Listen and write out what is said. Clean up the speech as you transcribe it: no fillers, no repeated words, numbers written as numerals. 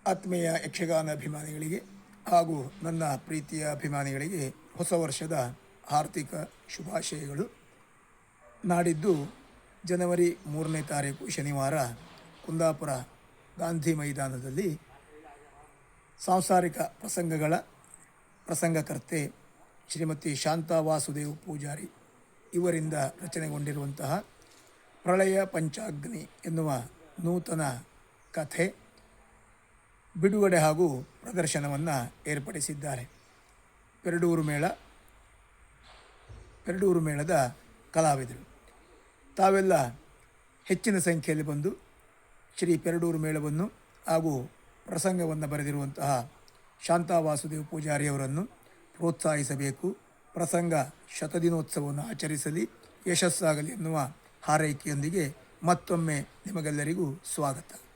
ಆತ್ಮೀಯ ಯಕ್ಷಗಾನ ಅಭಿಮಾನಿಗಳಿಗೆ ಹಾಗೂ ನನ್ನ ಪ್ರೀತಿಯ ಅಭಿಮಾನಿಗಳಿಗೆ ಹೊಸ ವರ್ಷದ ಆರ್ಥಿಕ ಶುಭಾಶಯಗಳು. ನಾಡಿದ್ದು ಜನವರಿ 3ನೇ ತಾರೀಕು ಶನಿವಾರ ಕುಂದಾಪುರ ಗಾಂಧಿ ಮೈದಾನದಲ್ಲಿ ಸಾಂಸಾರಿಕ ಪ್ರಸಂಗಗಳ ಪ್ರಸಂಗಕರ್ತೆ ಶ್ರೀಮತಿ ಶಾಂತಾ ವಾಸುದೇವ್ ಪೂಜಾರಿ ಇವರಿಂದ ರಚನೆಗೊಂಡಿರುವಂತಹ ಪ್ರಳಯ ಪಂಚಾಗ್ನಿ ಎನ್ನುವ ನೂತನ ಕಥೆ ಬಿಡುಗಡೆ ಹಾಗೂ ಪ್ರದರ್ಶನವನ್ನು ಏರ್ಪಡಿಸಿದ್ದಾರೆ. ಪೆರಡೂರು ಮೇಳದ ಕಲಾವಿದರು ತಾವೆಲ್ಲ ಹೆಚ್ಚಿನ ಸಂಖ್ಯೆಯಲ್ಲಿ ಬಂದು ಶ್ರೀ ಪೆರಡೂರು ಮೇಳವನ್ನು ಹಾಗೂ ಪ್ರಸಂಗವನ್ನು ಬರೆದಿರುವಂತಹ ಶಾಂತಾ ವಾಸುದೇವ್ ಪೂಜಾರಿಯವರನ್ನು ಪ್ರೋತ್ಸಾಹಿಸಬೇಕು. ಪ್ರಸಂಗ ಶತದಿನೋತ್ಸವವನ್ನು ಆಚರಿಸಲಿ, ಯಶಸ್ಸಾಗಲಿ ಎನ್ನುವ ಹಾರೈಕೆಯೊಂದಿಗೆ ಮತ್ತೊಮ್ಮೆ ನಿಮಗೆಲ್ಲರಿಗೂ ಸ್ವಾಗತ.